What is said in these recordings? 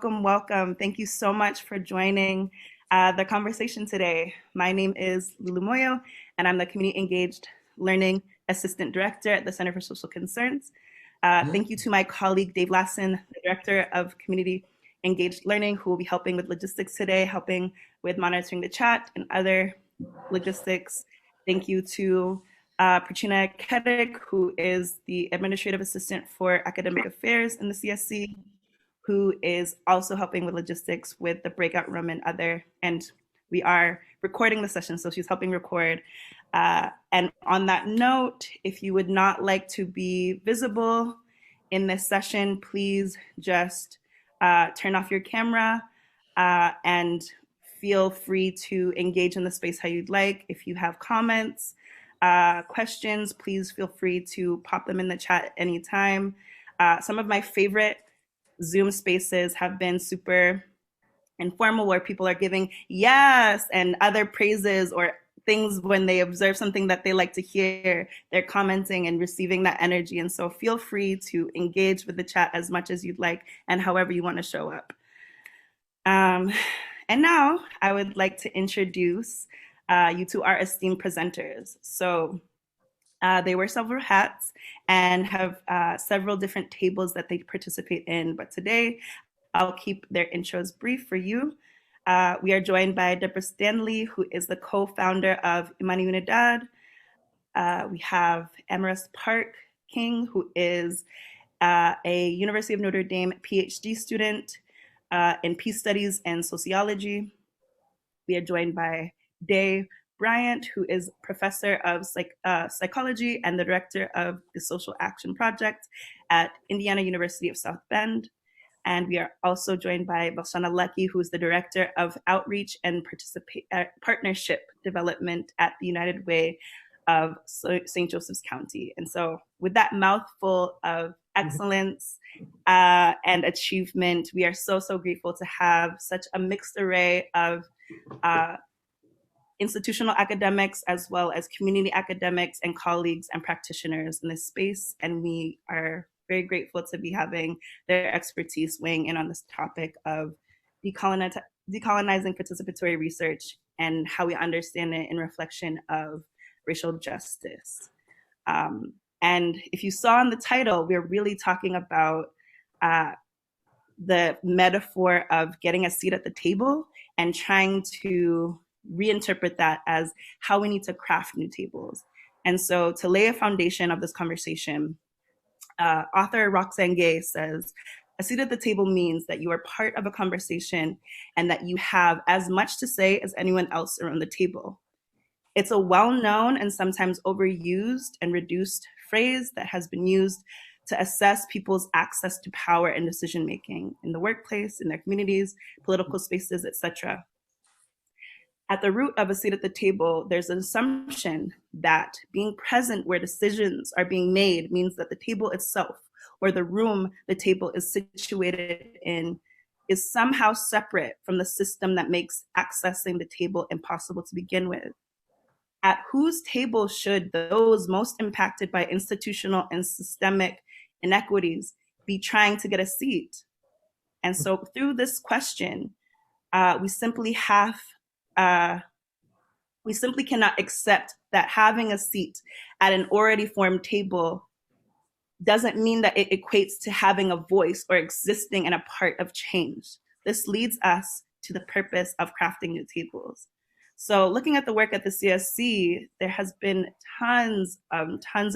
welcome. Thank you so much for joining the conversation today. My name is Moyo, and I'm the Community Engaged Learning Assistant Director at the Center for Social Concerns. Thank you to my colleague, Dave Lassen, the Director of Community Engaged Learning, who will be helping with logistics today, helping with monitoring the chat and other logistics. Thank you to Prachina Kedek, who is the Administrative Assistant for Academic Affairs in the CSC, who is also helping with logistics with the breakout room and we are recording the session, so she's helping record. And on that note, if you would not like to be visible in this session, please just turn off your camera and feel free to engage in the space how you'd like. If you have comments, questions, please feel free to pop them in the chat anytime. Some of my favorite Zoom spaces have been super informal, where people are giving yes and other praises or things when they observe something that they like to hear. They're commenting and receiving that energy. And so feel free to engage with the chat as much as you'd like and however you want to show up. And now I would like to introduce you to our esteemed presenters. So they wear several hats and have several different tables that they participate in. But today, I'll keep their intros brief for you. We are joined by Debra Stanley, who is the co-founder of Imani Unidad. We have Amaryst Parks, who is a University of Notre Dame PhD student in Peace Studies and Sociology. We are joined by Bryant, who is professor of psychology and the director of the Social Action Project at Indiana University of South Bend. And we are also joined by Balshana Lucky, who is the director of outreach and partnership development at the United Way of St. Joseph's County. And so with that mouthful of excellence and achievement, we are so grateful to have such a mixed array of institutional academics, as well as community academics and colleagues and practitioners in this space. And we are very grateful to be having their expertise weighing in on this topic of decolonizing participatory research and how we understand it in reflection of racial justice. And if you saw in the title, we're really talking about the metaphor of getting a seat at the table and trying to reinterpret that as how we need to craft new tables. And so to lay a foundation of this conversation, author Roxane Gay says, a seat at the table means that you are part of a conversation and that you have as much to say as anyone else around the table. It's a well-known and sometimes overused and reduced phrase that has been used to assess people's access to power and decision-making in the workplace, in their communities, political spaces, etc. At the root of a seat at the table, there's an assumption that being present where decisions are being made means that the table itself, or the room the table is situated in, is somehow separate from the system that makes accessing the table impossible to begin with. At whose table should those most impacted by institutional and systemic inequities be trying to get a seat? And so through this question, we simply cannot accept that having a seat at an already formed table doesn't mean that it equates to having a voice or existing in a part of change. This leads us to the purpose of crafting new tables. So looking at the work at the CSC, there has been tons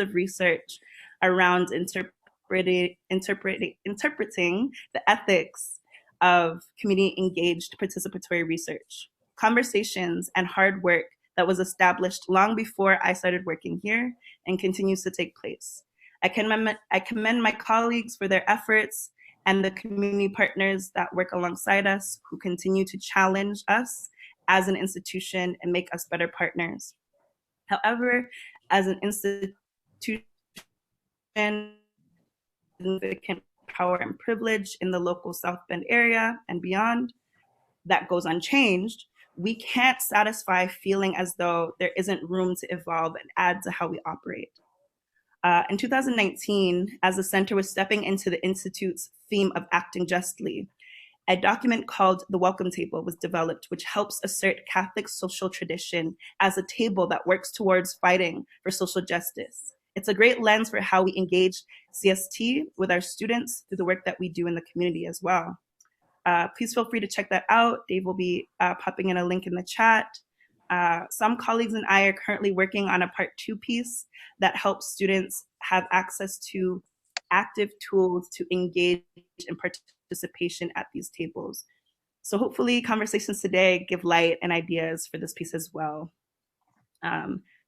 of research around interpreting the ethics of community engaged participatory research, conversations and hard work that was established long before I started working here and continues to take place. I commend my colleagues for their efforts and the community partners that work alongside us who continue to challenge us as an institution and make us better partners. However, as an institution, significant power and privilege in the local South Bend area and beyond that goes unchanged, we can't satisfy feeling as though there isn't room to evolve and add to how we operate. In 2019, as the center was stepping into the Institute's theme of acting justly a document called the Welcome Table was developed, which helps assert Catholic social tradition as a table that works towards fighting for social justice. It's a great lens for how we engage CST with our students through the work that we do in the community as well. Please feel free to check that out. Dave will be popping in a link in the chat. Some colleagues and I are currently working on a part 2 piece that helps students have access to active tools to engage in participation at these tables. So hopefully conversations today give light and ideas for this piece as well.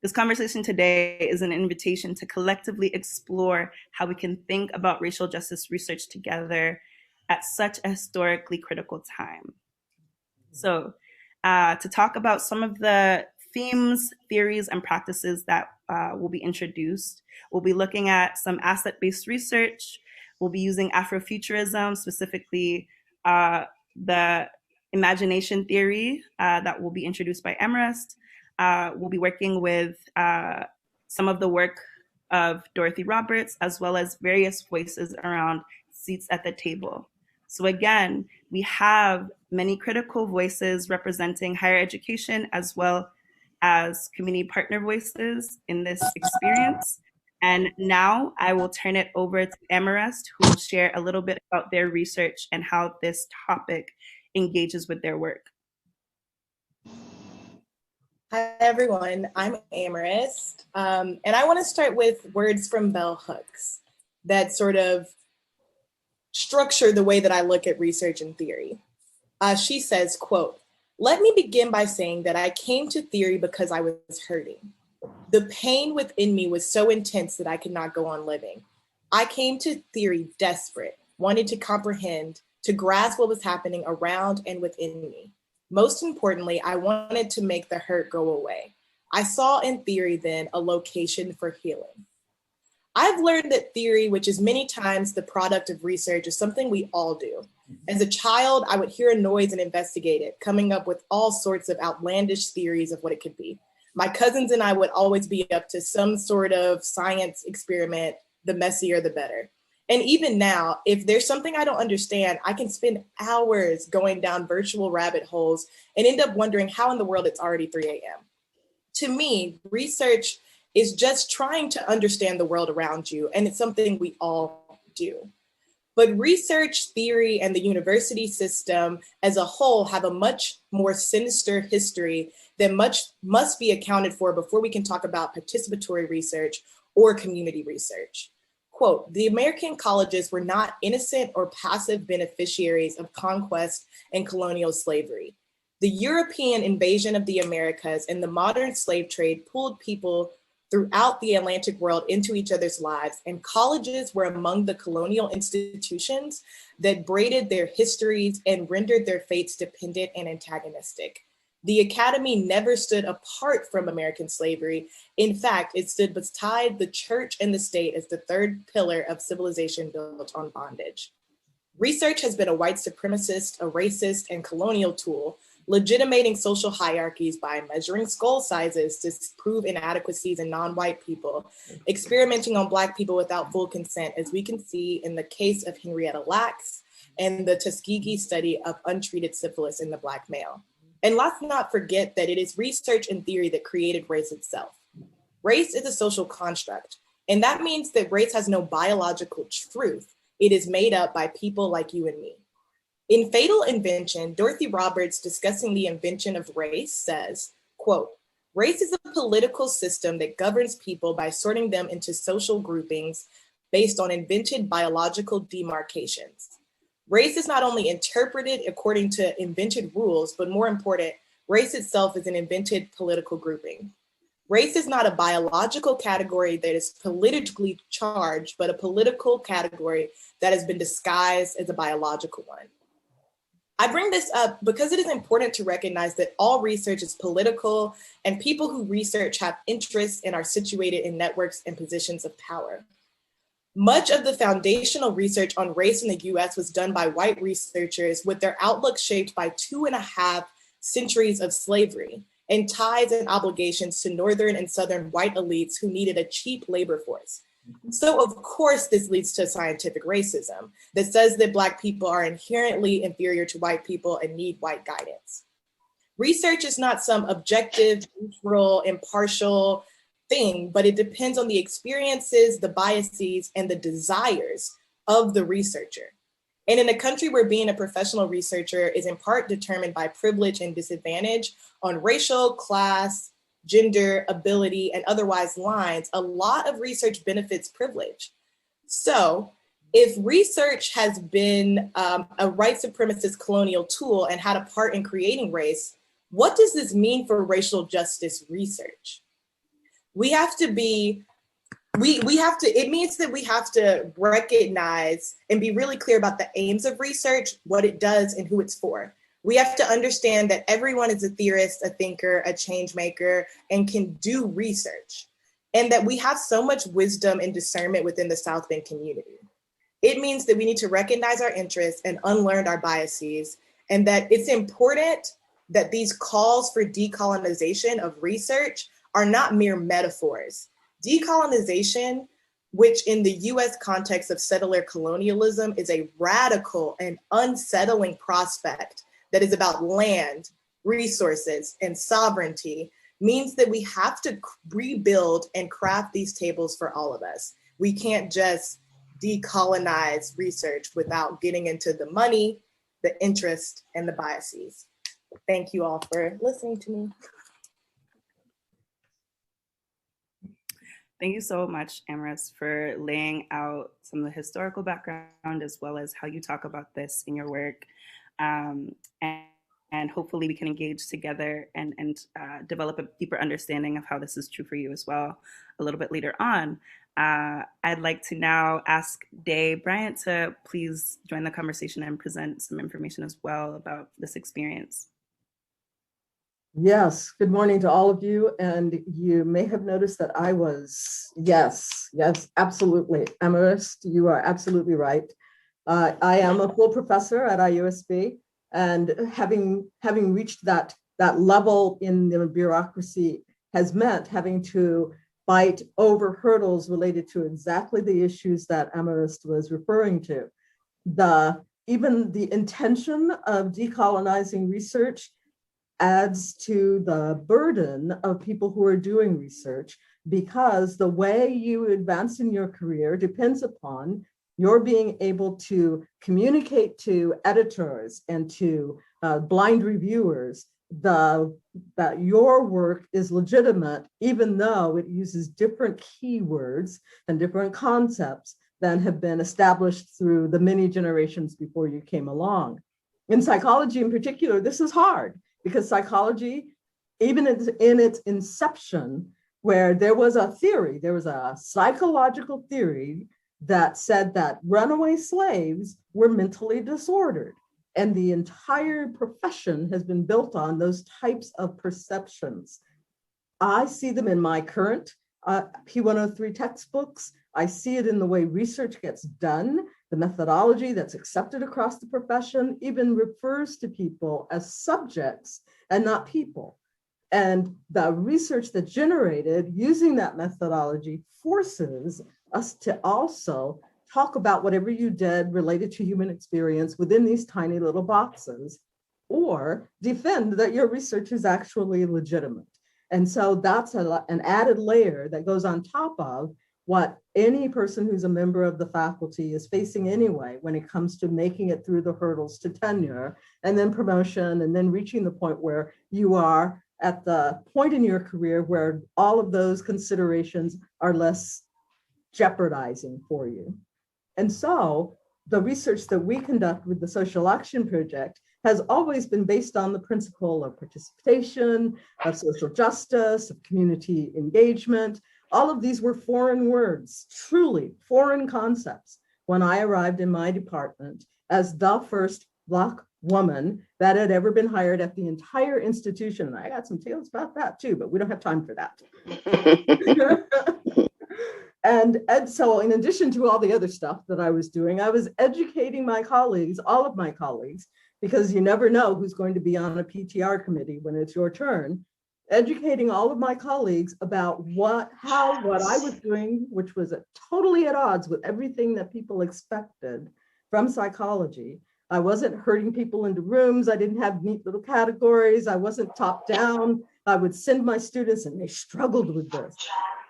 This conversation today is an invitation to collectively explore how we can think about racial justice research together at such a historically critical time. So to talk about some of the themes, theories, and practices that will be introduced, we'll be looking at some asset-based research. We'll be using Afrofuturism, specifically the imagination theory that will be introduced by Amaryst. We'll be working with some of the work of Dorothy Roberts, as well as various voices around seats at the table. So again, we have many critical voices representing higher education as well as community partner voices in this experience. And now I will turn it over to Amaryst, who will share a little bit about their research and how this topic engages with their work. Hi, everyone. I'm Amaryst, and I want to start with words from bell hooks that sort of structure the way that I look at research and theory. She says, quote, "Let me begin by saying that I came to theory because I was hurting. The pain within me was so intense that I could not go on living. I came to theory desperate, wanting to comprehend, to grasp what was happening around and within me. Most importantly, I wanted to make the hurt go away. I saw in theory then a location for healing." I've learned that theory, which is many times the product of research, is something we all do. As a child, I would hear a noise and investigate it, coming up with all sorts of outlandish theories of what it could be. My cousins and I would always be up to some sort of science experiment, the messier, the better. And even now, if there's something I don't understand, I can spend hours going down virtual rabbit holes and end up wondering how in the world it's already 3 a.m. To me, research is just trying to understand the world around you, and it's something we all do. But research, theory, and the university system as a whole have a much more sinister history that must be accounted for before we can talk about participatory research or community research. Quote, "The American colleges were not innocent or passive beneficiaries of conquest and colonial slavery. The European invasion of the Americas and the modern slave trade pulled people throughout the Atlantic world into each other's lives, and colleges were among the colonial institutions that braided their histories and rendered their fates dependent and antagonistic. The academy never stood apart from American slavery. In fact, it stood beside the church and the state as the third pillar of civilization built on bondage. Research has been a white supremacist, a racist, and colonial tool, legitimating social hierarchies by measuring skull sizes to prove inadequacies in non-white people, experimenting on Black people without full consent, as we can see in the case of Henrietta Lacks and the Tuskegee study of untreated syphilis in the Black male. And let's not forget that it is research and theory that created race itself. Race is a social construct, and that means that race has no biological truth. It is made up by people like you and me. In Fatal Invention, Dorothy Roberts, discussing the invention of race, says, quote, "Race is a political system that governs people by sorting them into social groupings based on invented biological demarcations. Race is not only interpreted according to invented rules, but more important, race itself is an invented political grouping. Race is not a biological category that is politically charged, but a political category that has been disguised as a biological one." I bring this up because it is important to recognize that all research is political, and people who research have interests and are situated in networks and positions of power. Much of the foundational research on race in the US was done by white researchers with their outlook shaped by 2.5 centuries of slavery and ties and obligations to Northern and Southern white elites who needed a cheap labor force. So of course, this leads to scientific racism that says that Black people are inherently inferior to white people and need white guidance. Research is not some objective, neutral, impartial thing, but it depends on the experiences, the biases, and the desires of the researcher. And in a country where being a professional researcher is in part determined by privilege and disadvantage on racial, class, gender, ability, and otherwise lines, a lot of research benefits privilege. So if research has been a white supremacist colonial tool and had a part in creating race, what does this mean for racial justice research? We have to be, it means that we have to recognize and be really clear about the aims of research, what it does and who it's for. We have to understand that everyone is a theorist, a thinker, a change maker, and can do research. And that we have so much wisdom and discernment within the South Bend community. It means that we need to recognize our interests and unlearn our biases, and that it's important that these calls for decolonization of research are not mere metaphors. Decolonization, which in the US context of settler colonialism is a radical and unsettling prospect that is about land, resources, and sovereignty, means that we have to rebuild and craft these tables for all of us. We can't just decolonize research without getting into the money, the interest, and the biases. Thank you all for listening to me. Thank you so much, Amaryst, for laying out some of the historical background as well as how you talk about this in your work. And hopefully we can engage together and develop a deeper understanding of how this is true for you as well a little bit later on. I'd like to now ask Bryant to please join the conversation and present some information as well about this experience. Yes, good morning to all of you. And you may have noticed that I was, yes, absolutely. Amaryst, you are absolutely right. I am a full professor at IUSB, and having reached that level in the bureaucracy has meant having to fight over hurdles related to exactly the issues that Amaryst was referring to. Even the intention of decolonizing research adds to the burden of people who are doing research, because the way you advance in your career depends upon your being able to communicate to editors and to blind reviewers that your work is legitimate, even though it uses different keywords and different concepts than have been established through the many generations before you came along. In psychology in particular, this is hard, because psychology, even in its inception, where there was a psychological theory that said that runaway slaves were mentally disordered. And the entire profession has been built on those types of perceptions. I see them in my current P103 textbooks. I see it in the way research gets done. The methodology that's accepted across the profession even refers to people as subjects and not people. And the research that's generated using that methodology forces us to also talk about whatever you did related to human experience within these tiny little boxes, or defend that your research is actually legitimate. And so that's an added layer that goes on top of what any person who's a member of the faculty is facing anyway when it comes to making it through the hurdles to tenure and then promotion, and then reaching the point where you are at the point in your career where all of those considerations are less jeopardizing for you. And so the research that we conduct with the Social Action Project has always been based on the principle of participation, of social justice, of community engagement. All of these were foreign words, truly foreign concepts, when I arrived in my department as the first Black woman that had ever been hired at the entire institution. And I got some tales about that too, but we don't have time for that. And so in addition to all the other stuff that I was doing, I was educating my colleagues, all of my colleagues, because you never know who's going to be on a PTR committee when it's your turn. educating all of my colleagues about what I was doing, which was totally at odds with everything that people expected from psychology. I wasn't herding people into rooms. I didn't have neat little categories. I wasn't top down. I would send my students, and they struggled with this.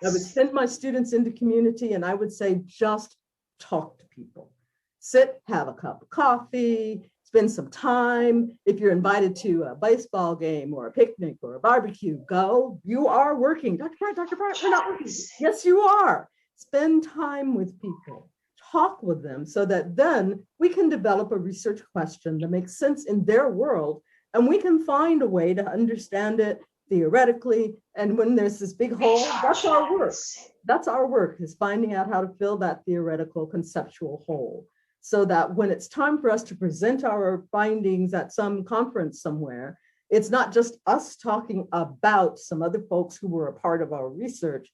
I would send my students into community, and I would say, just talk to people. Sit, have a cup of coffee, spend some time. If you're invited to a baseball game or a picnic or a barbecue, go. You are working. Dr. Bryant, we're not working. Yes, you are. Spend time with people. Talk with them so that then we can develop a research question that makes sense in their world, and we can find a way to understand it theoretically. And when there's this big hole, that's our work. That's our work, is finding out how to fill that theoretical conceptual hole, so that when it's time for us to present our findings at some conference somewhere, it's not just us talking about some other folks who were a part of our research.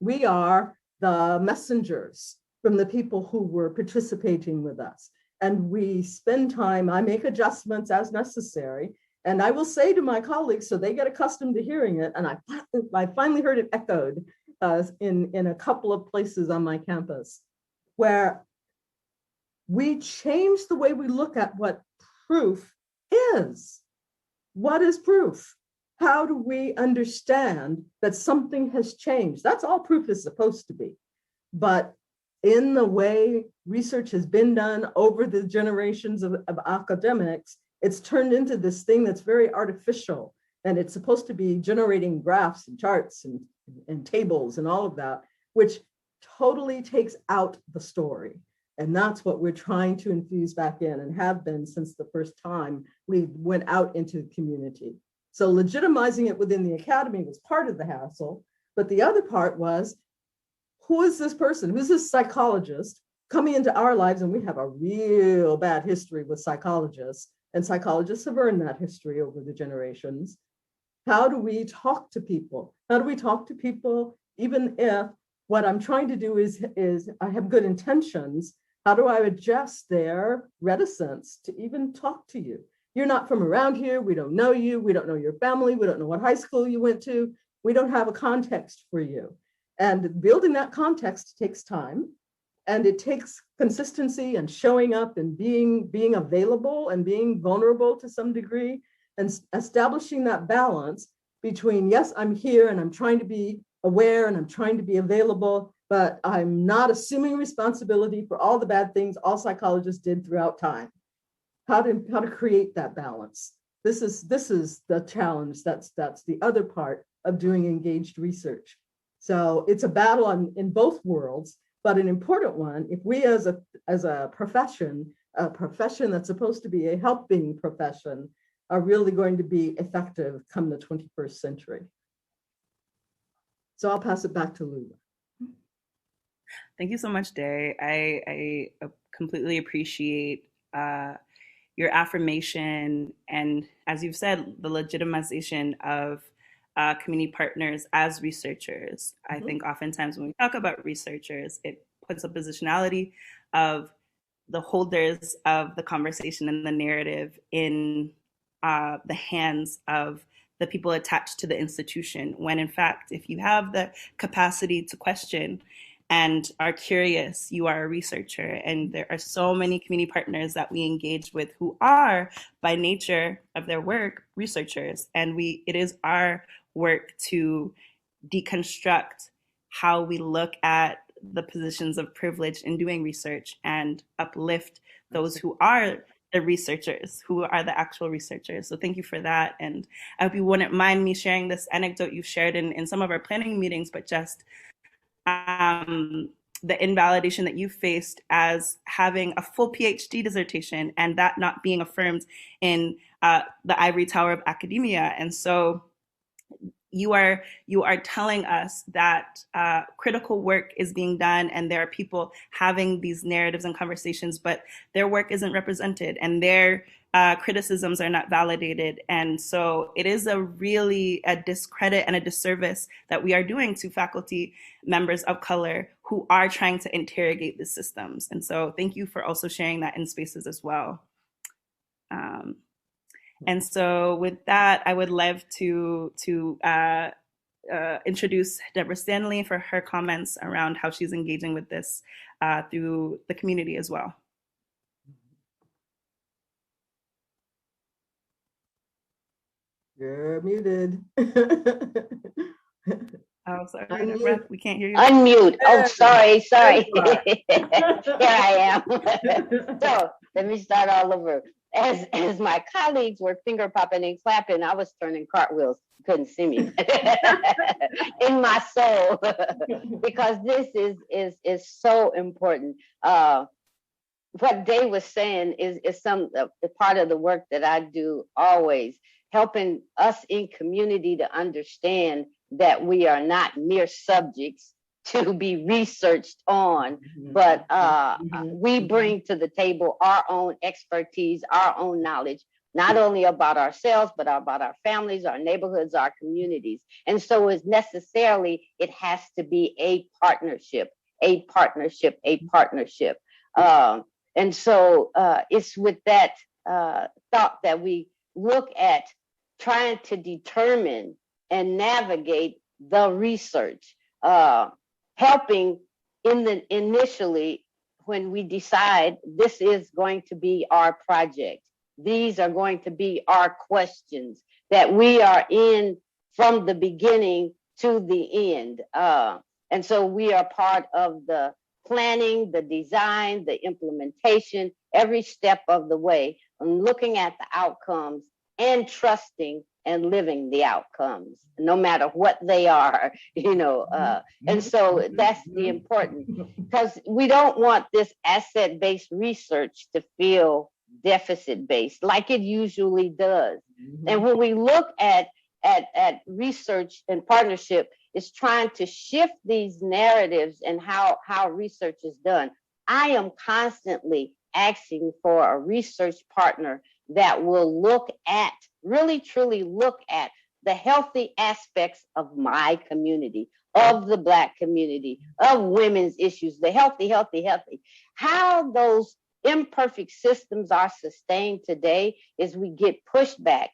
We are the messengers from the people who were participating with us. And we spend time, I make adjustments as necessary. And I will say to my colleagues, so they get accustomed to hearing it, and I finally heard it echoed in a couple of places on my campus, where we change the way we look at what proof is. What is proof? How do we understand that something has changed? That's all proof is supposed to be. But in the way research has been done over the generations of academics, it's turned into this thing that's very artificial. And it's supposed to be generating graphs and charts and tables and all of that, which totally takes out the story. And that's what we're trying to infuse back in, and have been since the first time we went out into the community. So legitimizing it within the academy was part of the hassle, but the other part was, who is this person? Who's this psychologist coming into our lives? And we have a real bad history with psychologists, and psychologists have earned that history over the generations. How do we talk to people? How do we talk to people even if what I'm trying to do is I have good intentions? How do I adjust their reticence to even talk to you? You're not from around here. We don't know you. We don't know your family. We don't know what high school you went to. We don't have a context for you. And building that context takes time, and it takes consistency and showing up and being available and being vulnerable to some degree, and establishing that balance between, yes, I'm here and I'm trying to be aware and I'm trying to be available, but I'm not assuming responsibility for all the bad things all psychologists did throughout time. How to create that balance. This is the challenge. That's the other part of doing engaged research. So it's a battle in both worlds, but an important one. If we as a profession that's supposed to be a helping profession, are really going to be effective come the 21st century. So I'll pass it back to Lula. Thank you so much, Day. I completely appreciate your affirmation, and as you've said, the legitimization of community partners as researchers. I think oftentimes when we talk about researchers, it puts a positionality of the holders of the conversation and the narrative in the hands of the people attached to the institution, when in fact, if you have the capacity to question and are curious, you are a researcher. And there are so many community partners that we engage with who are, by nature of their work, researchers. And it is our work to deconstruct how we look at the positions of privilege in doing research and uplift those who are the researchers, who are the actual researchers. So thank you for that. And I hope you wouldn't mind me sharing this anecdote you've shared in some of our planning meetings, but just the invalidation that you faced as having a full PhD dissertation and that not being affirmed in the ivory tower of academia. And so you are telling us that critical work is being done, and there are people having these narratives and conversations, but their work isn't represented and their criticisms are not validated. And so it is really a discredit and a disservice that we are doing to faculty members of color who are trying to interrogate the systems. And so thank you for also sharing that in spaces as well. And so with that, I would love to introduce Debra Stanley for her comments around how she's engaging with this through the community as well. You're muted. Oh, sorry, Debra, we can't hear you. Unmute. Oh, sorry. Here I am. So let me start all over. As my colleagues were finger popping and clapping, I was turning cartwheels. You couldn't see me in my soul, because this is so important. What Day was saying is some part of the work that I do always, helping us in community to understand that we are not mere subjects to be researched on, but we bring to the table our own expertise, our own knowledge, not only about ourselves, but about our families, our neighborhoods, our communities. And so it has to be a partnership. And so it's with that thought that we look at trying to determine and navigate the research, helping initially when we decide this is going to be our project. These are going to be our questions that we are in from the beginning to the end. And so we are part of the planning, the design, the implementation, every step of the way, and looking at the outcomes and trusting and living the outcomes, no matter what they are, and so that's the important, because we don't want this asset-based research to feel deficit-based like it usually does. And when we look at research and partnership, it's trying to shift these narratives and how research is done. I am constantly asking for a research partner that will really truly look at the healthy aspects of my community, of the Black community, of women's issues, the healthy, how those imperfect systems are sustained today is we get pushback.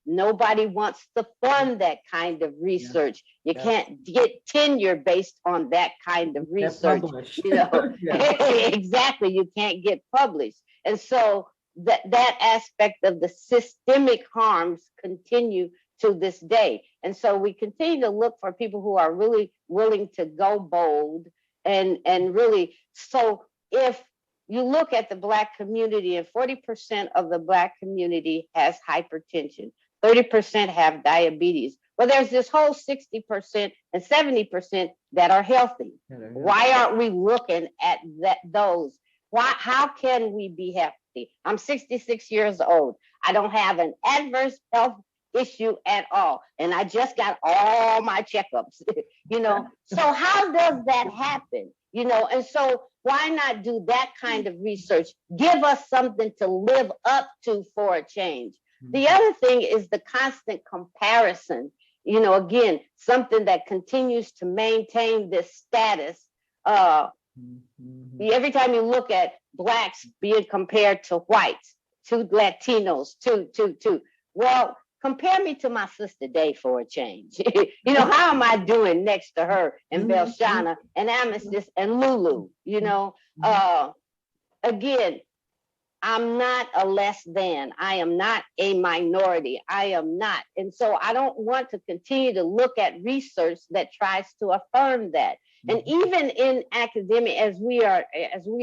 Nobody wants to fund that kind of research. You can't get tenure based on that kind of research. Exactly, you can't get published. And so that aspect of the systemic harms continue to this day. And so we continue to look for people who are really willing to go bold and really, so if you look at the Black community, and 40% of the Black community has hypertension, 30% have diabetes. Well, there's this whole 60% and 70% that are healthy. Why aren't we looking at those? How can we be healthy? I'm 66 years old. I don't have an adverse health issue at all. And I just got all my checkups, So how does that happen? And so why not do that kind of research? Give us something to live up to for a change. The other thing is the constant comparison, again, something that continues to maintain this status. Every time you look at Blacks being compared to whites, to Latinos, well, compare me to my sister Day for a change. How am I doing next to her and Belshana and Amethyst and Lulu? Again, I'm not a less than. I am not a minority. I am not. And so I don't want to continue to look at research that tries to affirm that. And even in academia, as we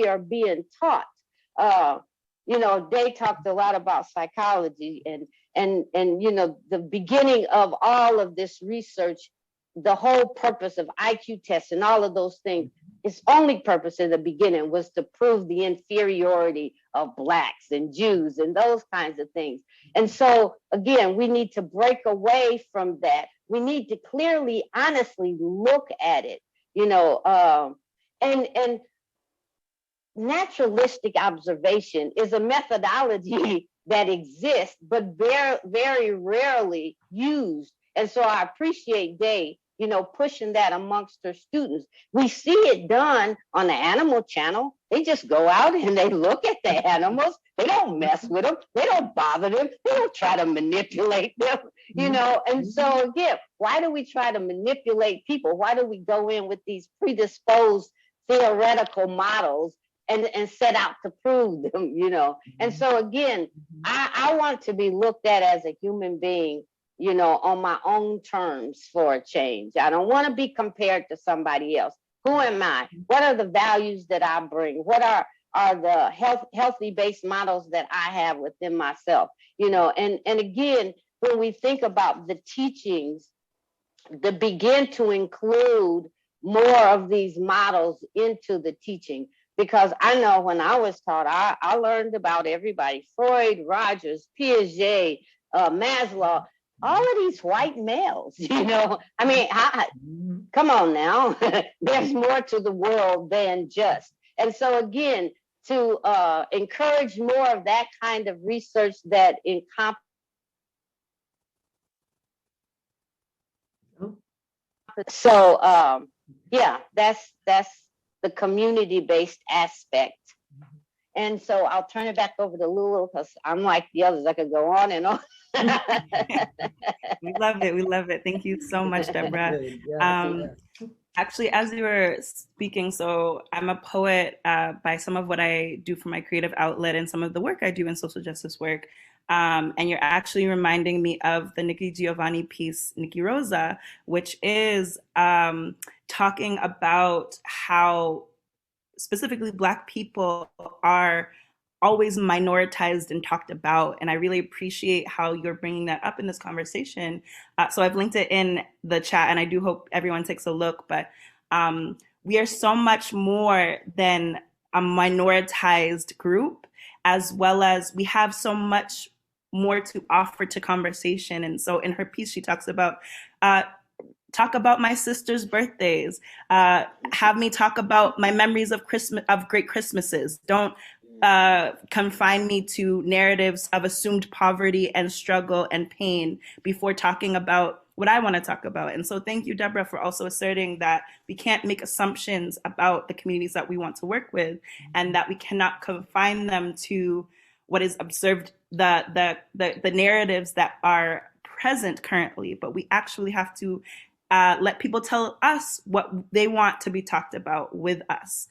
are being taught, they talked a lot about psychology and the beginning of all of this research, the whole purpose of IQ tests and all of those things, its only purpose in the beginning was to prove the inferiority of Blacks and Jews and those kinds of things. And so, again, we need to break away from that. We need to clearly, honestly look at it, and naturalistic observation is a methodology that exists, but very, very rarely used. And so I appreciate Day, pushing that amongst her students. We see it done on the Animal Channel. They just go out and they look at the animals. They don't mess with them. They don't bother them. They don't try to manipulate them, you know? And so again, why do we try to manipulate people? Why do we go in with these predisposed theoretical models and set out to prove them, you know? And so again, I want to be looked at as a human being, you know, on my own terms for a change. I don't want to be compared to somebody else. Who am I? What are the values that I bring? What are the healthy based models that I have within myself? You know, and again, when we think about the teachings, to begin to include more of these models into the teaching. Because I know when I was taught, I learned about everybody, Freud, Rogers, Piaget, Maslow, all of these white males, you know. I mean, come on now. There's more to the world than just. And so again, to encourage more of that kind of research that encompasses. So yeah, that's the community-based aspect. And so I'll turn it back over to Lulu, because I'm like the others, I could go on and on. We love it. We love it. Thank you so much, Debra. Actually, as you were speaking, so I'm a poet by some of what I do for my creative outlet and some of the work I do in social justice work. And you're actually reminding me of the Nikki Giovanni piece, Nikki Rosa, which is talking about how specifically Black people are always minoritized and talked about. And I really appreciate how you're bringing that up in this conversation. So I've linked it in the chat, and I do hope everyone takes a look. But we are so much more than a minoritized group, as well as we have so much more to offer to conversation. And so in her piece, she talks about talk about my sister's birthdays, have me talk about my memories of Christmas, of great Christmases. Don't confine me to narratives of assumed poverty and struggle and pain before talking about what I want to talk about. And so thank you, Debra, for also asserting that we can't make assumptions about the communities that we want to work with, and that we cannot confine them to what is observed, the narratives that are present currently, but we actually have to let people tell us what they want to be talked about with us.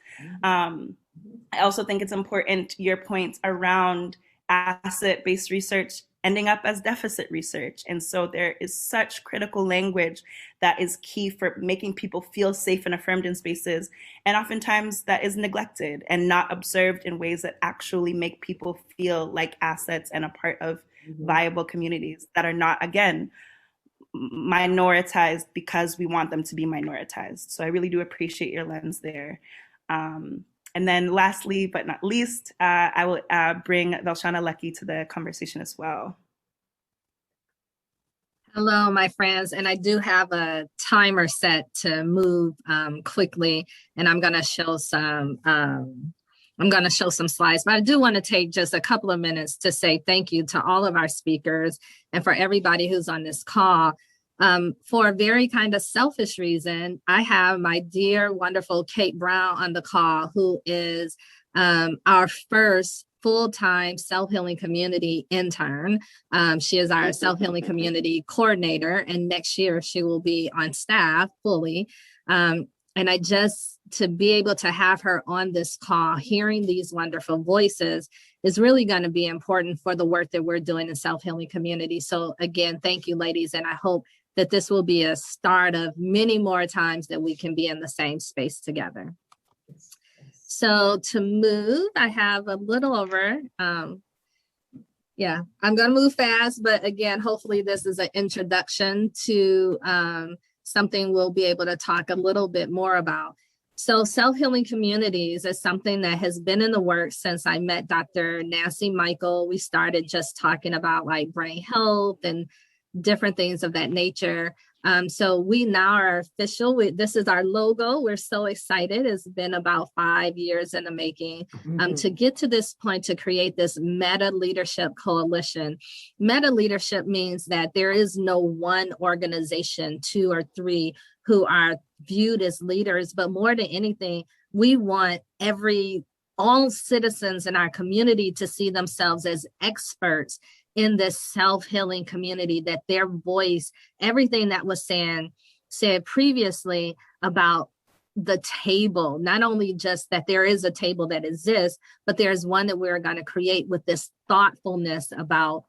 I also think it's important, your points around asset-based research ending up as deficit research. And so there is such critical language that is key for making people feel safe and affirmed in spaces. And oftentimes that is neglected and not observed in ways that actually make people feel like assets and a part of viable communities that are not, again, minoritized because we want them to be minoritized. So I really do appreciate your lens there. And then lastly, but not least, I will bring Velshana Lucky to the conversation as well. Hello, my friends. And I do have a timer set to move quickly, and I'm going to show some slides, but I do want to take just a couple of minutes to say thank you to all of our speakers and for everybody who's on this call. For a very kind of selfish reason, I have my dear, wonderful Kate Brown on the call, who is our first full-time self-healing community intern. She is our self-healing community coordinator, and next year she will be on staff fully. And I just, to be able to have her on this call, hearing these wonderful voices is really going to be important for the work that we're doing in self-healing community. So again, thank you, ladies. And I hope that this will be a start of many more times that we can be in the same space together. So to move, I have a little over, yeah, I'm going to move fast, but again, hopefully this is an introduction to something we'll be able to talk a little bit more about. So self-healing communities is something that has been in the works since I met Dr. Nancy Michael. We started just talking about like brain health and different things of that nature. So we now are official. This is our logo. We're so excited. It's been about 5 years in the making to get to this point, to create this meta leadership coalition. Meta leadership means that there is no one organization, 2 or 3, who are viewed as leaders, but more than anything, we want every all citizens in our community to see themselves as experts in this self-healing community, that their voice, everything that was said previously about the table, not only just that there is a table that exists, but there's one that we're going to create with this thoughtfulness about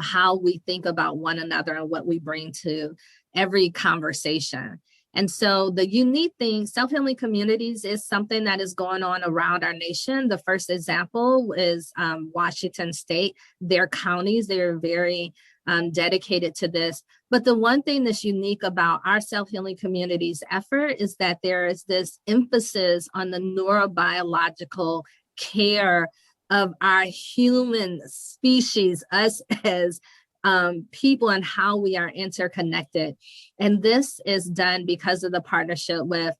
how we think about one another and what we bring to every conversation. And so the unique thing, self-healing communities is something that is going on around our nation. The first example is Washington State. Their counties, they're very dedicated to this. But the one thing that's unique about our self-healing communities effort is that there is this emphasis on the neurobiological care of our human species, us as people, and how we are interconnected. And this is done because of the partnership with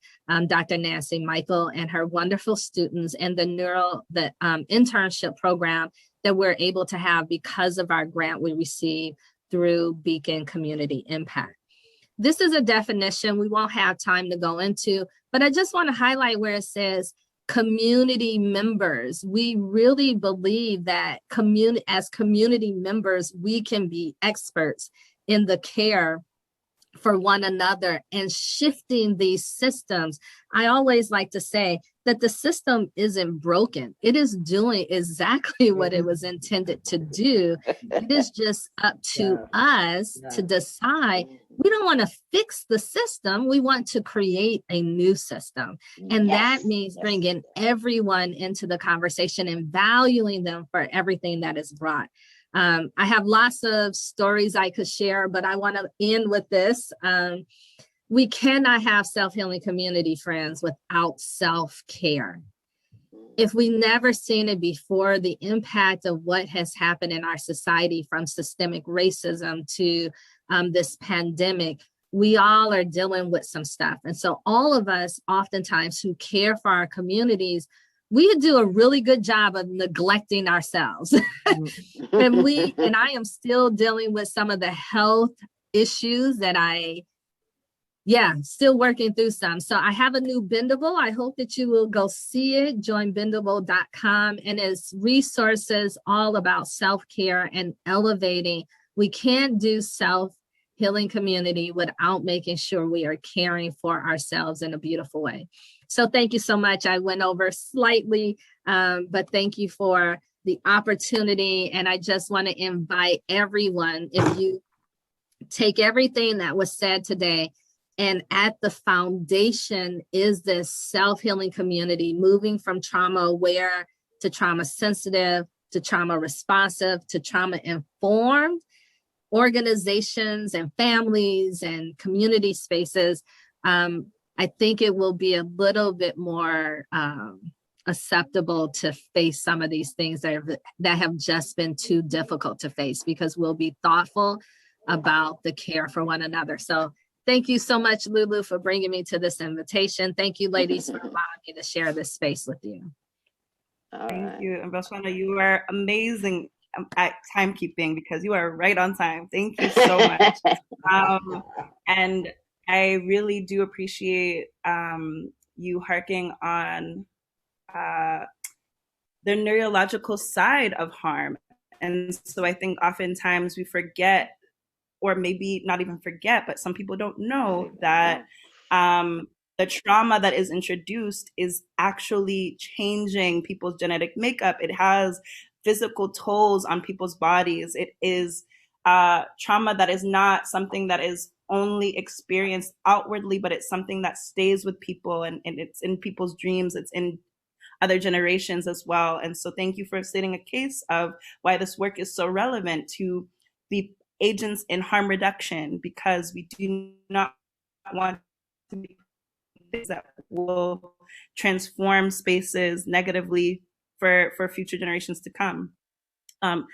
Dr. Nancy Michael and her wonderful students, and the internship program that we're able to have because of our grant we received through Beacon Community Impact. This is a definition we won't have time to go into, but I just want to highlight where it says community members. We really believe that as community members, we can be experts in the care for one another and shifting these systems. I always like to say that the system isn't broken. It is doing exactly what it was intended to do. It is just up to us to decide. We don't want to fix the system. We want to create a new system. And that means bringing everyone into the conversation and valuing them for everything that is brought. I have lots of stories I could share, but I want to end with this. We cannot have self-healing community, friends, without self-care. If we never seen it before, the impact of what has happened in our society, from systemic racism to this pandemic, we all are dealing with some stuff. And so all of us oftentimes who care for our communities, we do a really good job of neglecting ourselves. and I am still dealing with some of the health issues that still working through some. So I have a new Bendable. I hope that you will go see it, joinbendable.com, and it's resources all about self-care and elevating. We can't do self-healing community without making sure we are caring for ourselves in a beautiful way. So thank you so much. I went over slightly, but thank you for the opportunity. And I just want to invite everyone, if you take everything that was said today, and at the foundation is this self-healing community, moving from trauma aware to trauma sensitive, to trauma responsive, to trauma informed organizations and families and community spaces. I think it will be a little bit more acceptable to face some of these things that have just been too difficult to face, because we'll be thoughtful about the care for one another. So thank you so much, Lulu, for bringing me to this invitation. Thank you, ladies, for allowing me to share this space with you. Thank you. And Botswana, you are amazing at timekeeping, because you are right on time. Thank you so much. And I really do appreciate you harking on the neurological side of harm. And so I think oftentimes we forget, or maybe not even forget, but some people don't know that the trauma that is introduced is actually changing people's genetic makeup. It has physical tolls on people's bodies. It is trauma that is not something that is only experienced outwardly, but it's something that stays with people, and it's in people's dreams. It's in other generations as well. And so thank you for stating a case of why this work is so relevant to be agents in harm reduction, because we do not want to be things that will transform spaces negatively for future generations to come.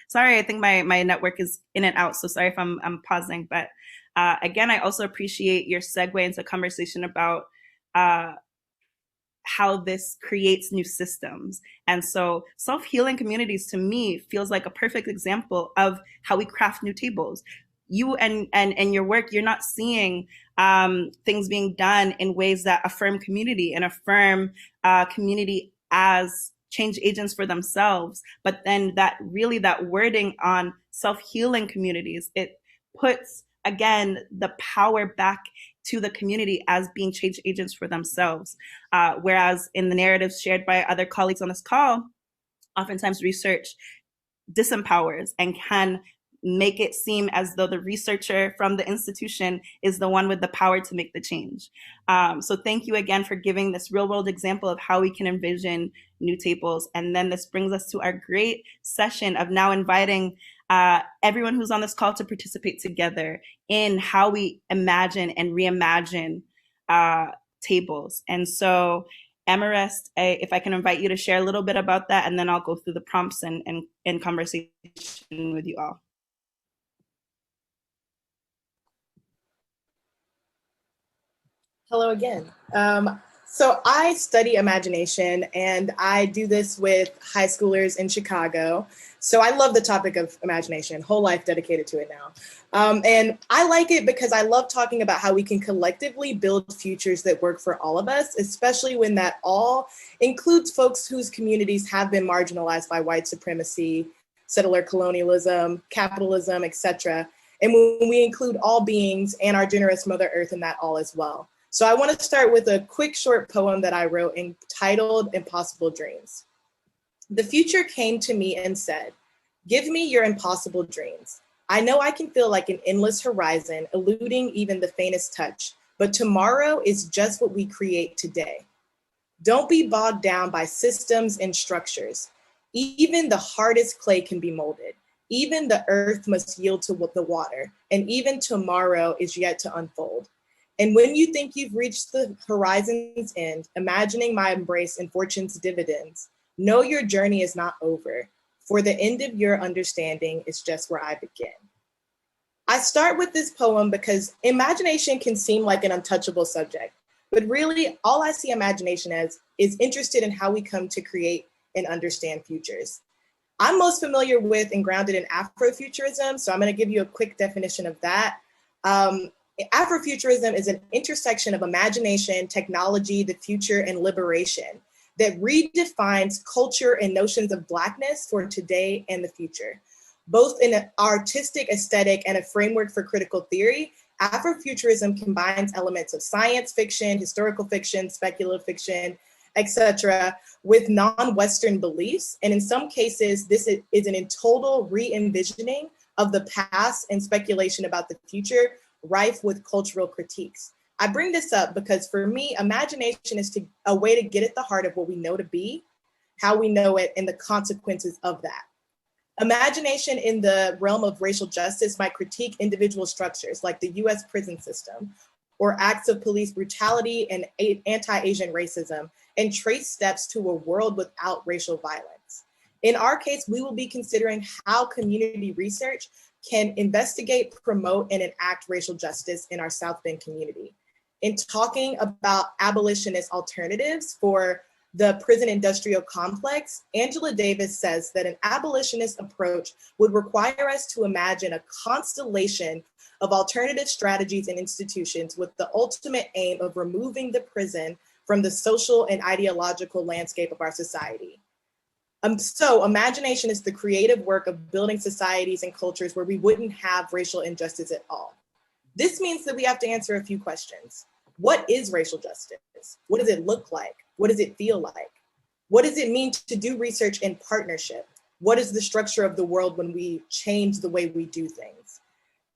Sorry, I think my network is in and out, so sorry if I'm pausing. But again, I also appreciate your segue into conversation about how this creates new systems. And so self-healing communities, to me, feels like a perfect example of how we craft new tables. You and your work, you're not seeing things being done in ways that affirm community and affirm community as change agents for themselves, but then that wording on self-healing communities, it puts, again, the power back to the community as being change agents for themselves. Whereas in the narratives shared by other colleagues on this call, oftentimes research disempowers and can make it seem as though the researcher from the institution is the one with the power to make the change. So thank you again for giving this real world example of how we can envision new tables. And then this brings us to our great session of now inviting everyone who's on this call to participate together in how we imagine and reimagine tables. And so Amaryst, if I can invite you to share a little bit about that, and then I'll go through the prompts and conversation with you all. Hello again. So I study imagination, and I do this with high schoolers in Chicago. So I love the topic of imagination, whole life dedicated to it now. And I like it because I love talking about how we can collectively build futures that work for all of us, especially when that all includes folks whose communities have been marginalized by white supremacy, settler colonialism, capitalism, etc. And when we include all beings and our generous Mother Earth in that all as well. So I want to start with a quick short poem that I wrote entitled Impossible Dreams. The future came to me and said, "Give me your impossible dreams. I know I can feel like an endless horizon, eluding even the faintest touch, but tomorrow is just what we create today. Don't be bogged down by systems and structures. Even the hardest clay can be molded. Even the earth must yield to the water, and even tomorrow is yet to unfold. And when you think you've reached the horizon's end, imagining my embrace in fortune's dividends, know your journey is not over, for the end of your understanding is just where I begin." I start with this poem because imagination can seem like an untouchable subject, but really all I see imagination as is interested in how we come to create and understand futures. I'm most familiar with and grounded in Afrofuturism, so I'm going to give you a quick definition of that. Afrofuturism is an intersection of imagination, technology, the future, and liberation that redefines culture and notions of Blackness for today and the future. Both in an artistic aesthetic and a framework for critical theory, Afrofuturism combines elements of science fiction, historical fiction, speculative fiction, etc., with non-Western beliefs. And in some cases, this is an in total re-envisioning of the past and speculation about the future, rife with cultural critiques. I bring this up because for me, imagination is a way to get at the heart of what we know to be, how we know it, and the consequences of that. Imagination in the realm of racial justice might critique individual structures like the US prison system, or acts of police brutality and anti-Asian racism, and trace steps to a world without racial violence. In our case, we will be considering how community research can investigate, promote, and enact racial justice in our South Bend community. In talking about abolitionist alternatives for the prison industrial complex, Angela Davis says that an abolitionist approach would require us to imagine a constellation of alternative strategies and institutions with the ultimate aim of removing the prison from the social and ideological landscape of our society. So imagination is the creative work of building societies and cultures where we wouldn't have racial injustice at all. This means that we have to answer a few questions. What is racial justice? What does it look like? What does it feel like? What does it mean to do research in partnership? What is the structure of the world when we change the way we do things?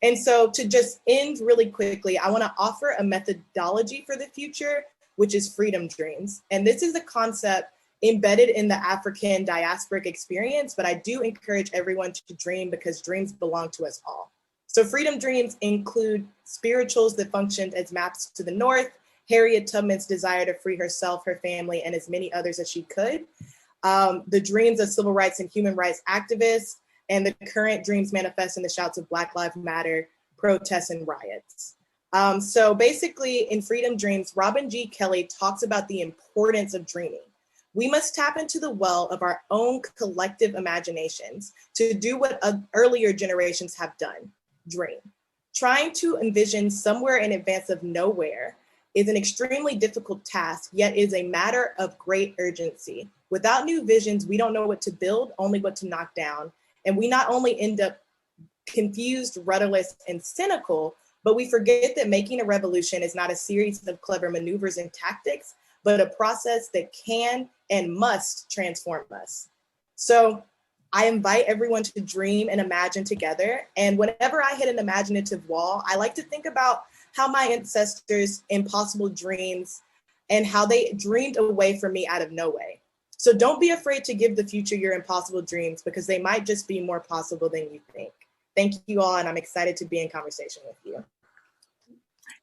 And so to just end really quickly, I want to offer a methodology for the future, which is freedom dreams. And this is a concept embedded in the African diasporic experience, but I do encourage everyone to dream because dreams belong to us all. So freedom dreams include spirituals that functioned as maps to the North, Harriet Tubman's desire to free herself, her family, and as many others as she could, the dreams of civil rights and human rights activists, and the current dreams manifest in the shouts of Black Lives Matter protests and riots. So basically in Freedom Dreams, Robin G. Kelley talks about the importance of dreaming. We must tap into the well of our own collective imaginations to do what earlier generations have done, dream. Trying to envision somewhere in advance of nowhere is an extremely difficult task, yet is a matter of great urgency, Without new visions, we don't know what to build, only what to knock down. And we not only end up confused, rudderless, and cynical, but we forget that making a revolution is not a series of clever maneuvers and tactics, but a process that can and must transform us. So I invite everyone to dream and imagine together. And whenever I hit an imaginative wall, I like to think about how my ancestors' impossible dreams and how they dreamed a way for me out of no way. So don't be afraid to give the future your impossible dreams, because they might just be more possible than you think. Thank you all, and I'm excited to be in conversation with you.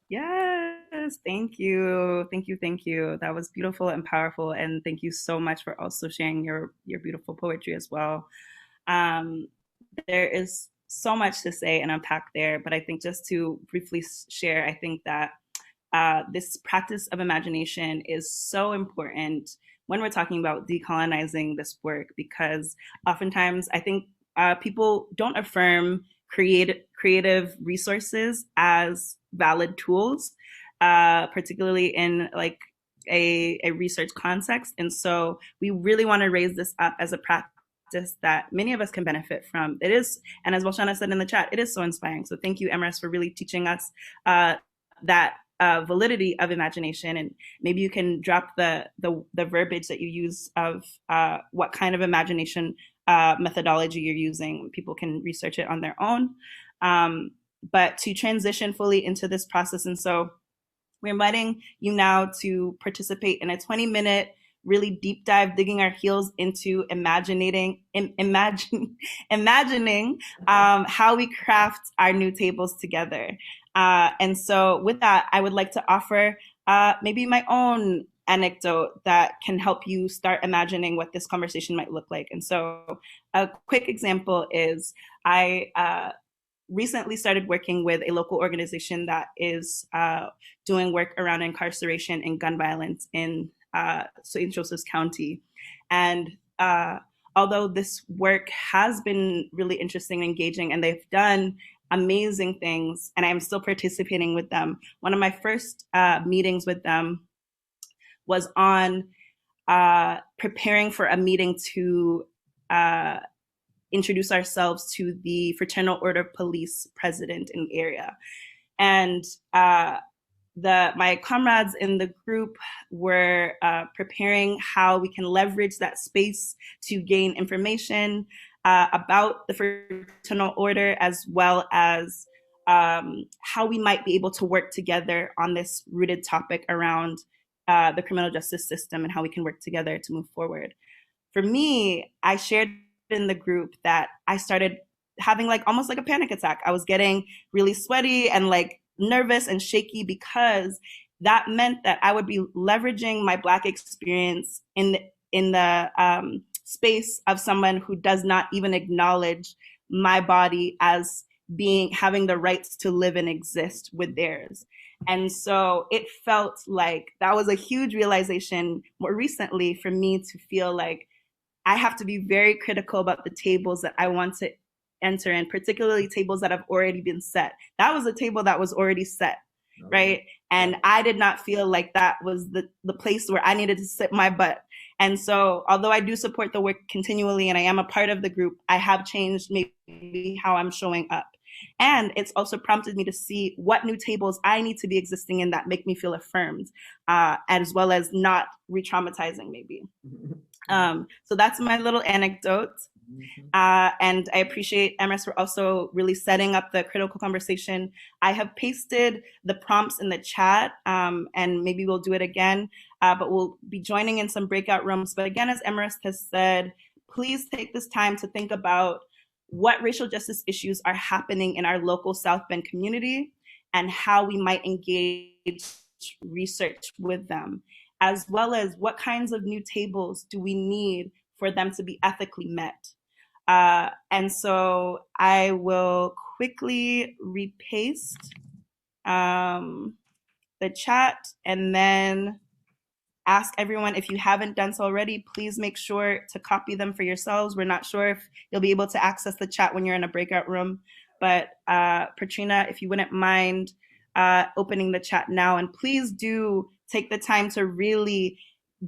Yes, thank you. Thank you, thank you. That was beautiful and powerful. And thank you so much for also sharing your beautiful poetry as well. There is so much to say and unpack there, but I think just to briefly share, I think that this practice of imagination is so important when we're talking about decolonizing this work, because oftentimes I think people don't affirm creative resources as valid tools, particularly in like a research context. And so we really want to raise this up as a practice that many of us can benefit from. It is, and as Walshana said in the chat, it is so inspiring. So thank you, Amaryst, for really teaching us that validity of imagination. And maybe you can drop the verbiage that you use of what kind of imagination methodology you're using. People can research it on their own. But to transition fully into this process. And so we're inviting you now to participate in a 20-minute, really deep dive, digging our heels into imagining how we craft our new tables together. And so with that, I would like to offer maybe my own anecdote that can help you start imagining what this conversation might look like. And so a quick example is I recently started working with a local organization that is doing work around incarceration and gun violence in St. Joseph's County. And although this work has been really interesting and engaging, and they've done amazing things, and I'm still participating with them, one of my first meetings with them was on preparing for a meeting to introduce ourselves to the Fraternal Order of Police president in the area. And my comrades in the group were preparing how we can leverage that space to gain information about the Fraternal Order, as well as how we might be able to work together on this rooted topic around the criminal justice system and how we can work together to move forward. For me, I shared in the group that I started having like almost like a panic attack. I was getting really sweaty and like nervous and shaky, because that meant that I would be leveraging my Black experience in the space of someone who does not even acknowledge my body as having the rights to live and exist with theirs. And so it felt like that was a huge realization more recently for me, to feel like I have to be very critical about the tables that I want to enter in, particularly tables that have already been set. That was a table that was already set, right? And I did not feel like that was the place where I needed to sit my butt. And so although I do support the work continually and I am a part of the group, I have changed maybe how I'm showing up. And it's also prompted me to see what new tables I need to be existing in that make me feel affirmed, as well as not re-traumatizing maybe. So that's my little anecdote. And I appreciate Amaryst for also really setting up the critical conversation. I have pasted the prompts in the chat, and maybe we'll do it again, but we'll be joining in some breakout rooms. But again, as Amaryst has said, please take this time to think about what racial justice issues are happening in our local South Bend community and how we might engage research with them, as well as what kinds of new tables do we need for them to be ethically met. And so I will quickly repaste the chat and then ask everyone, if you haven't done so already, please make sure to copy them for yourselves. We're not sure if you'll be able to access the chat when you're in a breakout room, but Patrina, if you wouldn't mind opening the chat now, and please do take the time to really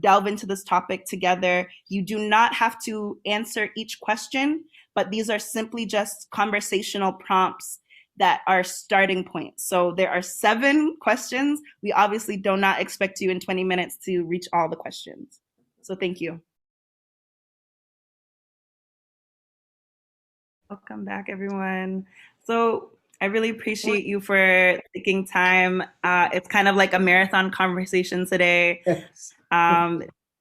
delve into this topic together. You do not have to answer each question, but these are simply just conversational prompts that are starting points. So there are 7 questions. We obviously do not expect you in 20 minutes to reach all the questions. So thank you. Welcome back, everyone. So I really appreciate you for taking time. It's kind of like a marathon conversation today. Yes.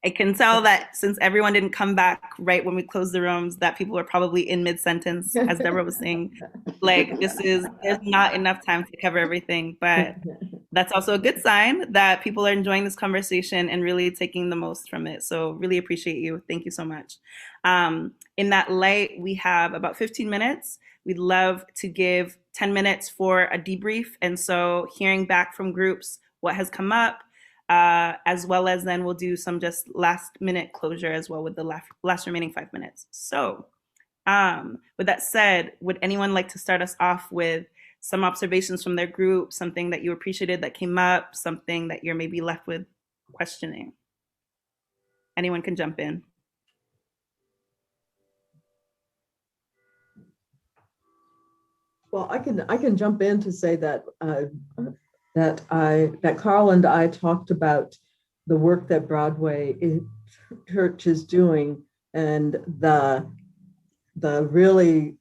I can tell that since everyone didn't come back right when we closed the rooms, that people were probably in mid-sentence, as Debra was saying. Like, there's not enough time to cover everything, but that's also a good sign that people are enjoying this conversation and really taking the most from it. So really appreciate you. Thank you so much. In that light, we have about 15 minutes. We'd love to give 10 minutes for a debrief. And so hearing back from groups, what has come up, as well as then we'll do some just last minute closure as well with the last remaining 5 minutes. So with that said, would anyone like to start us off with some observations from their group, something that you appreciated that came up, something that you're maybe left with questioning? Anyone can jump in. Well, I can jump in to say that that Carl and I talked about the work that Broadway Church is doing and the really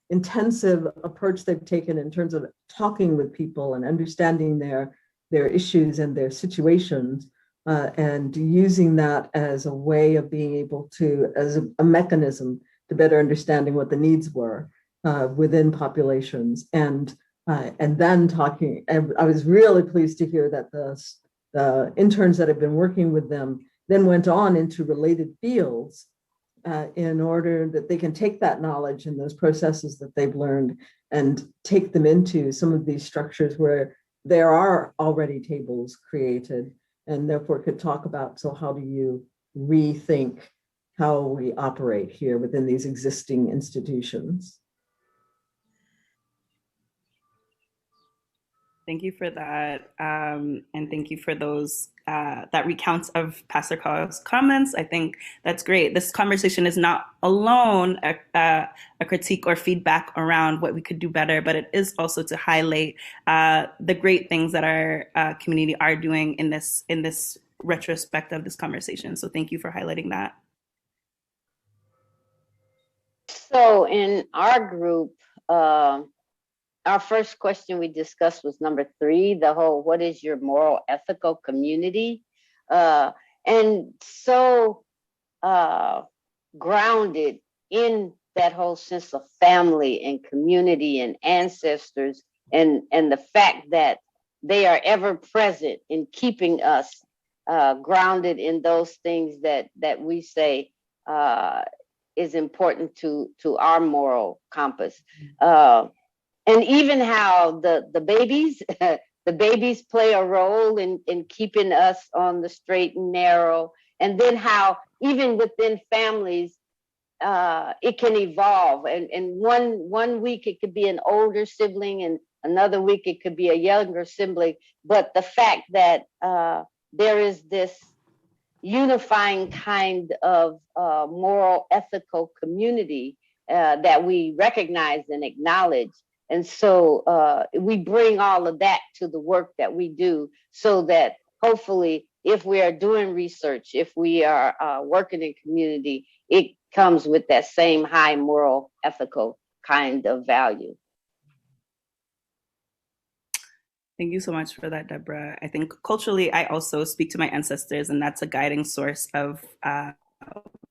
intensive approach they've taken in terms of talking with people and understanding their issues and their situations, and using that as a way of being able to, as a mechanism to better understanding what the needs were within populations. And then talking, and I was really pleased to hear that the interns that have been working with them then went on into related fields in order that they can take that knowledge and those processes that they've learned and take them into some of these structures where there are already tables created, and therefore could talk about, so how do you rethink how we operate here within these existing institutions? Thank you for that. And thank you for those, that recounts of Pastor Carl's comments. I think that's great. This conversation is not alone a critique or feedback around what we could do better, but it is also to highlight the great things that our community are doing in this retrospect of this conversation. So thank you for highlighting that. So in our group, our first question we discussed was number 3, the whole, what is your moral ethical community? And so grounded in that whole sense of family and community and ancestors, and the fact that they are ever present in keeping us grounded in those things that we say is important to our moral compass. And even how the babies, the babies play a role in keeping us on the straight and narrow. And then how even within families, it can evolve. And one week it could be an older sibling, and another week it could be a younger sibling. But the fact that there is this unifying kind of moral ethical community that we recognize and acknowledge. And so we bring all of that to the work that we do, so that hopefully if we are doing research, if we are working in community, it comes with that same high moral ethical kind of value. Thank you so much for that, Debra. I think culturally, I also speak to my ancestors, and that's a guiding source of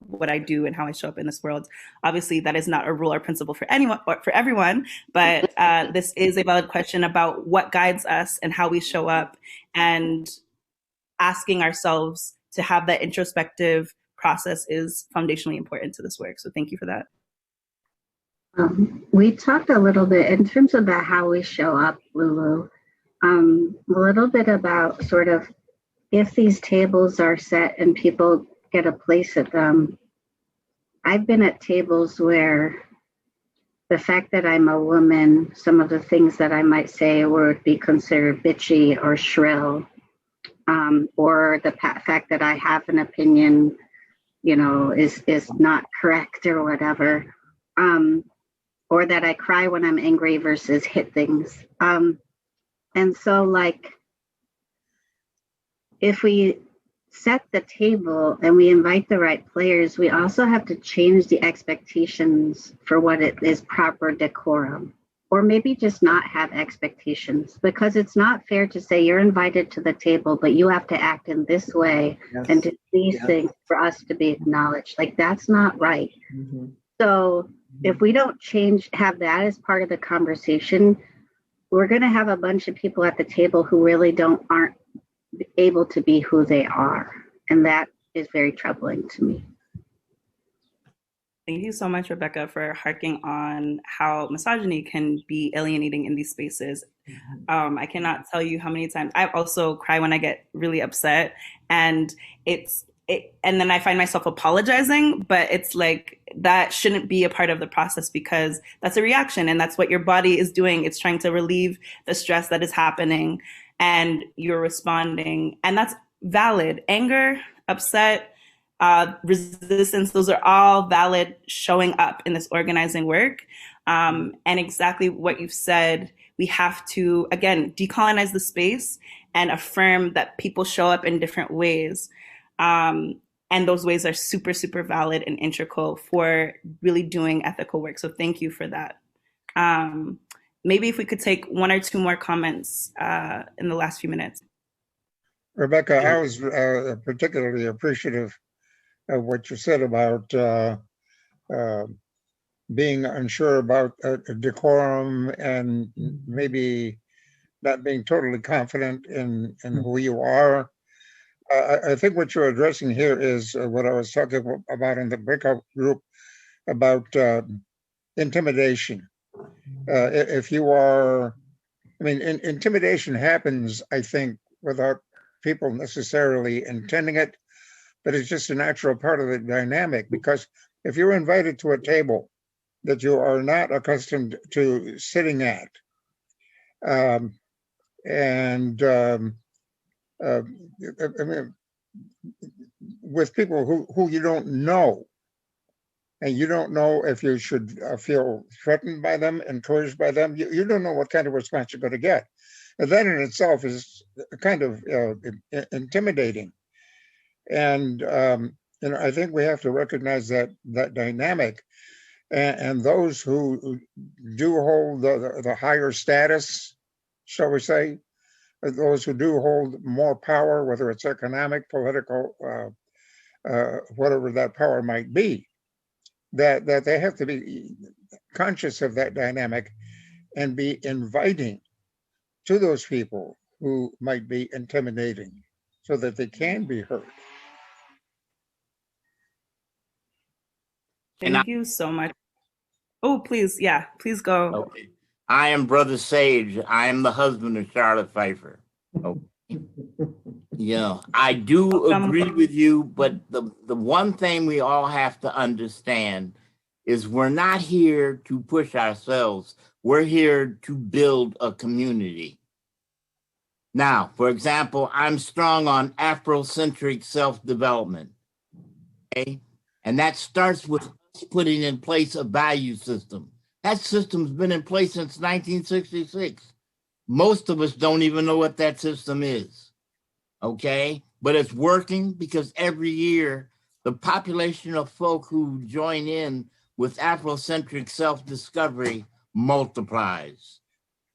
what I do and how I show up in this world. Obviously, that is not a rule or principle for anyone or for everyone, but this is a valid question about what guides us and how we show up, and asking ourselves to have that introspective process is foundationally important to this work. So thank you for that. We talked a little bit in terms of the how we show up, Lulu, a little bit about sort of if these tables are set and people get a place at them. I've been at tables where the fact that I'm a woman, some of the things that I might say would be considered bitchy or shrill. or the fact that I have an opinion, is not correct or whatever, or that I cry when I'm angry versus hit things. And so, like, if we set the table and we invite the right players, we also have to change the expectations for what it is proper decorum, or maybe just not have expectations, because it's not fair to say you're invited to the table, but you have to act in this way and do these things for us to be acknowledged. Like, that's not right. So if we don't have that as part of the conversation, we're going to have a bunch of people at the table who really aren't able to be who they are. And that is very troubling to me. Thank you so much, Rebecca, for harking on how misogyny can be alienating in these spaces. I cannot tell you how many times I also cry when I get really upset, and and then I find myself apologizing, but it's like that shouldn't be a part of the process, because that's a reaction and that's what your body is doing. It's trying to relieve the stress that is happening, and you're responding, and that's valid. Anger, upset, resistance, those are all valid showing up in this organizing work. And exactly what you've said, we have to, again, decolonize the space and affirm that people show up in different ways. And those ways are super, super valid and integral for really doing ethical work. So thank you for that. Maybe if we could take one or two more comments in the last few minutes. Rebecca, I was particularly appreciative of what you said about being unsure about decorum and maybe not being totally confident in who you are. I think what you're addressing here is what I was talking about in the breakout group about intimidation. If you are, intimidation happens, I think, without people necessarily intending it, but it's just a natural part of the dynamic. Because if you're invited to a table that you are not accustomed to sitting at, with people who you don't know, and you don't know if you should feel threatened by them, encouraged by them, you don't know what kind of response you're going to get. And that in itself is kind of intimidating. And I think we have to recognize that dynamic, and those who do hold the higher status, shall we say, those who do hold more power, whether it's economic, political, whatever that power might be, that they have to be conscious of that dynamic and be inviting to those people who might be intimidating, so that they can be heard. Thank you so much. Oh, please. Yeah, please go. Okay. I am Brother Sage. I am the husband of Charlotte Pfeiffer. Okay. Yeah, I do agree with you, but the one thing we all have to understand is we're not here to push ourselves. We're here to build a community. Now, for example, I'm strong on Afrocentric self-development, okay? And that starts with us putting in place a value system. That system's been in place since 1966. Most of us don't even know what that system is, okay? But it's working because every year, the population of folk who join in with Afrocentric self-discovery multiplies,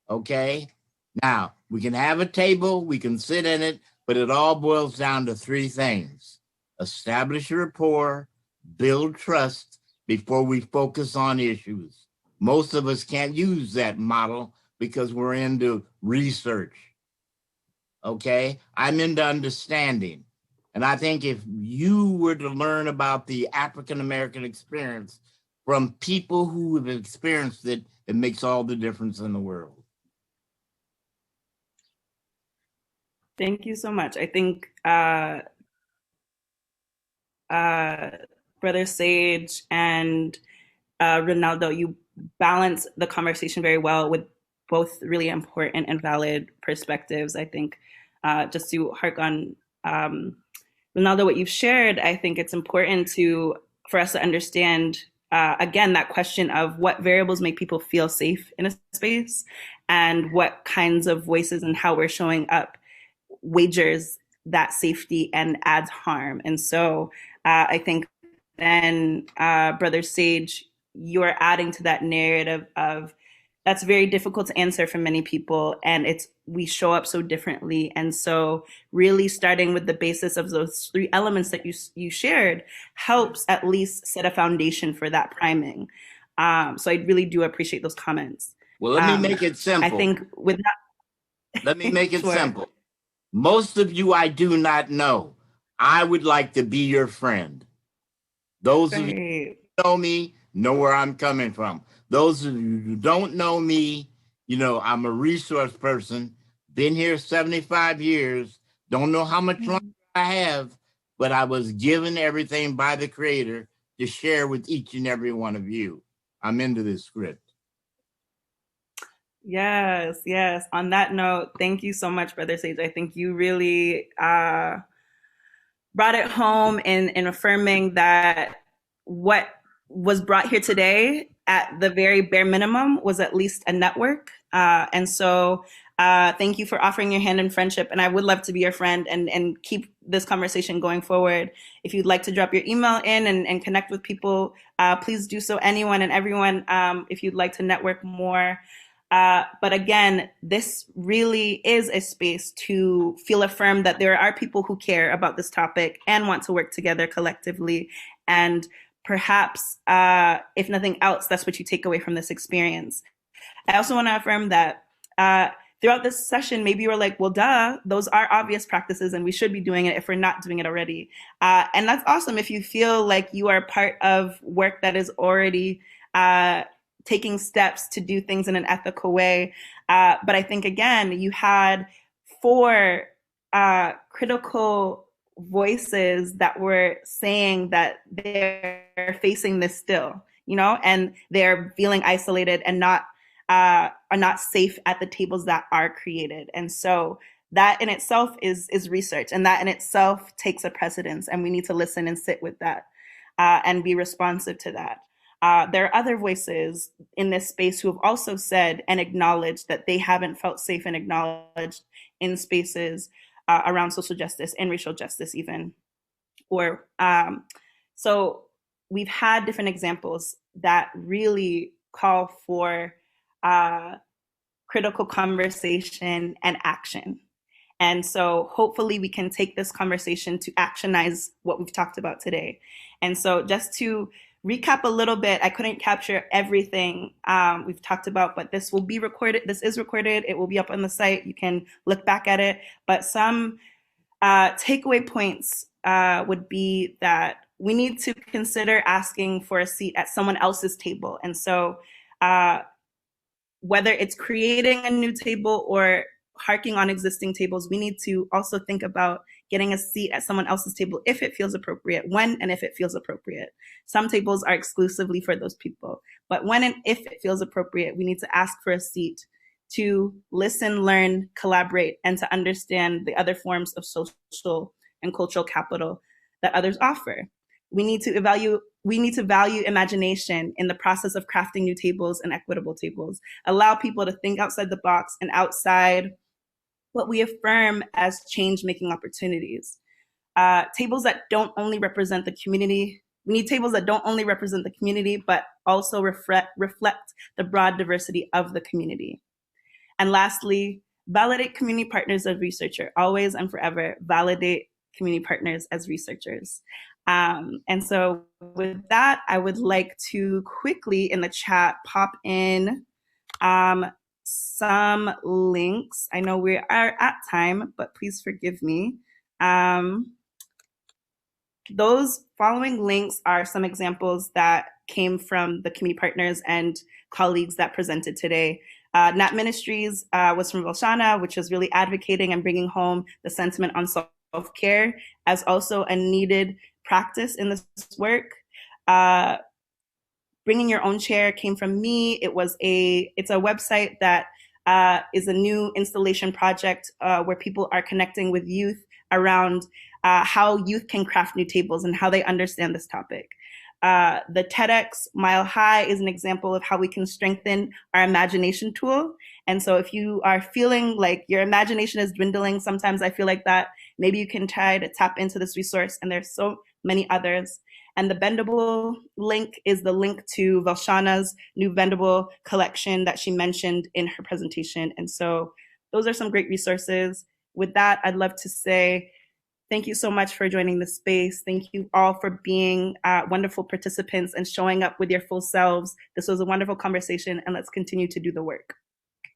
okay? Now, we can have a table, we can sit in it, but it all boils down to three things: establish a rapport, build trust before we focus on issues. Most of us can't use that model because we're into research, okay? I'm into understanding. And I think if you were to learn about the African-American experience from people who have experienced it, it makes all the difference in the world. Thank you so much. I think Brother Sage and Ronaldo, you balance the conversation very well with both really important and valid perspectives. I think just to hark on Ronaldo, what you've shared, I think it's important for us to understand, again, that question of what variables make people feel safe in a space and what kinds of voices and how we're showing up wagers that safety and adds harm. And so I think then, Brother Sage, you're adding to that narrative of that's very difficult to answer for many people, and we show up so differently. And so really starting with the basis of those three elements that you shared helps at least set a foundation for that priming. So I really do appreciate those comments. Well, let me make it simple. I think with that, let me make it sure. simple. Most of you I do not know. I would like to be your friend. Those of you who know me know where I'm coming from. Those of you who don't know me, I'm a resource person, been here 75 years, don't know how much longer I have, but I was given everything by the Creator to share with each and every one of you. I'm into this script. Yes. On that note, thank you so much, Brother Sage. I think you really brought it home in affirming that what was brought here today at the very bare minimum was at least a network. And so thank you for offering your hand in friendship. And I would love to be your friend and keep this conversation going forward. If you'd like to drop your email in and connect with people, please do so, anyone and everyone, if you'd like to network more. But again, this really is a space to feel affirmed that there are people who care about this topic and want to work together collectively. And perhaps, if nothing else, that's what you take away from this experience. I also want to affirm that throughout this session, maybe you were like, well, duh, those are obvious practices and we should be doing it if we're not doing it already. And that's awesome if you feel like you are part of work that is already taking steps to do things in an ethical way. But I think, again, you had 4 critical voices that were saying that they're facing this still, and they're feeling isolated and are not safe at the tables that are created. And so that in itself is research, and that in itself takes a precedence, and we need to listen and sit with that and be responsive to that. There are other voices in this space who have also said and acknowledged that they haven't felt safe and acknowledged in spaces around social justice and racial justice even. So we've had different examples that really call for critical conversation and action. And so hopefully we can take this conversation to actionize what we've talked about today. And so just to recap a little bit, I couldn't capture everything we've talked about, but this will be recorded. This is recorded. It will be up on the site. You can look back at it. But some takeaway points would be that we need to consider asking for a seat at someone else's table. And so whether it's creating a new table or harking on existing tables, we need to also think about getting a seat at someone else's table if it feels appropriate, when and if it feels appropriate. Some tables are exclusively for those people, but when and if it feels appropriate, we need to ask for a seat to listen, learn, collaborate, and to understand the other forms of social and cultural capital that others offer. We need to value imagination in the process of crafting new tables and equitable tables. Allow people to think outside the box and outside what we affirm as change-making opportunities. Tables that don't only represent the community. We need tables that don't only represent the community, but also reflect the broad diversity of the community. And lastly, validate community partners as researcher. Always and forever, validate community partners as researchers. And so with that, I would like to quickly in the chat pop in some links. I know we are at time, but please forgive me. Those following links are some examples that came from the community partners and colleagues that presented today. Nat Ministries was from Valshana, which is really advocating and bringing home the sentiment on self-care as also a needed practice in this work. Bringing Your Own Chair came from me. It's a website that is a new installation project where people are connecting with youth around how youth can craft new tables and how they understand this topic. The TEDx Mile High is an example of how we can strengthen our imagination tool. And so if you are feeling like your imagination is dwindling, sometimes I feel like that, maybe you can try to tap into this resource, and there's so many others. And the Bendable link is the link to Valshana's new Bendable collection that she mentioned in her presentation. And so those are some great resources. With that, I'd love to say thank you so much for joining the space. Thank you all for being wonderful participants and showing up with your full selves. This was a wonderful conversation, and let's continue to do the work.